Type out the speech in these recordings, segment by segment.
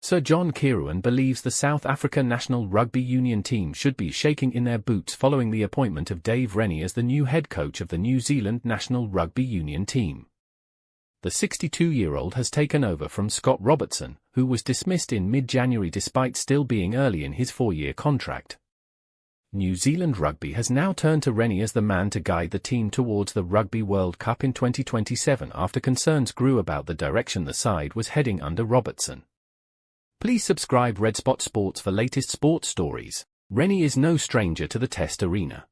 Sir John Kirwan believes the South Africa national rugby union team should be shaking in their boots following the appointment of Dave Rennie as the new head coach of the New Zealand national rugby union team. The 62-year-old has taken over from Scott Robertson, who was dismissed in mid-January despite still being early in his 4-year contract. New Zealand Rugby has now turned to Rennie as the man to guide the team towards the Rugby World Cup in 2027 after concerns grew about the direction the side was heading under Robertson. Please subscribe Red Spot Sports for latest sports stories. Rennie is no stranger to the Test arena.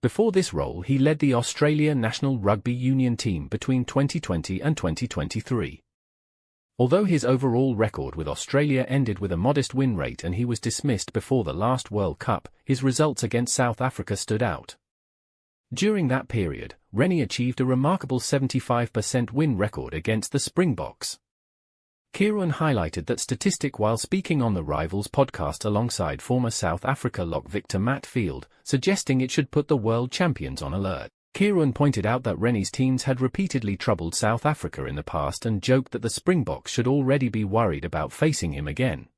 Before this role, he led the Australia national rugby union team between 2020 and 2023. Although his overall record with Australia ended with a modest win rate and he was dismissed before the last World Cup, his results against South Africa stood out. During that period, Rennie achieved a remarkable 75% win record against the Springboks. Kirwan highlighted that statistic while speaking on the Rivals podcast alongside former South Africa lock victor Matt Field, suggesting it should put the world champions on alert. Kirwan pointed out that Rennie's teams had repeatedly troubled South Africa in the past and joked that the Springboks should already be worried about facing him again.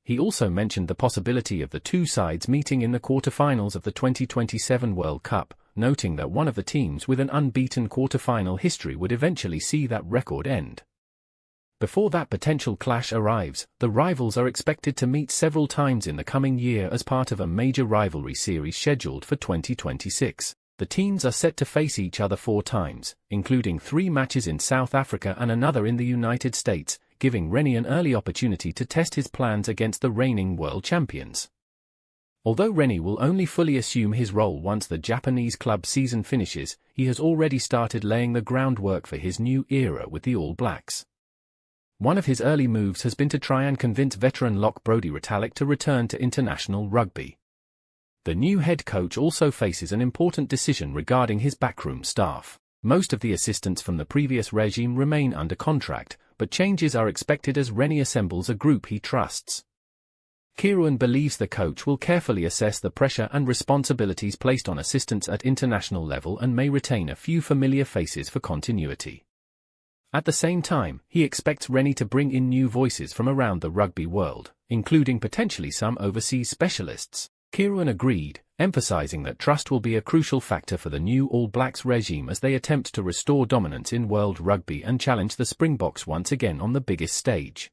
He also mentioned the possibility of the two sides meeting in the quarterfinals of the 2027 World Cup, noting that one of the teams with an unbeaten quarterfinal history would eventually see that record end. Before that potential clash arrives, the rivals are expected to meet several times in the coming year as part of a major rivalry series scheduled for 2026. The teams are set to face each other 4 times, including 3 matches in South Africa and another in the United States, giving Rennie an early opportunity to test his plans against the reigning world champions. Although Rennie will only fully assume his role once the Japanese club season finishes, he has already started laying the groundwork for his new era with the All Blacks. One of his early moves has been to try and convince veteran lock Brodie Retallick to return to international rugby. The new head coach also faces an important decision regarding his backroom staff. Most of the assistants from the previous regime remain under contract, but changes are expected as Rennie assembles a group he trusts. Kirwan believes the coach will carefully assess the pressure and responsibilities placed on assistants at international level and may retain a few familiar faces for continuity. At the same time, he expects Rennie to bring in new voices from around the rugby world, including potentially some overseas specialists. Kirwan agreed, emphasizing that trust will be a crucial factor for the new All Blacks regime as they attempt to restore dominance in world rugby and challenge the Springboks once again on the biggest stage.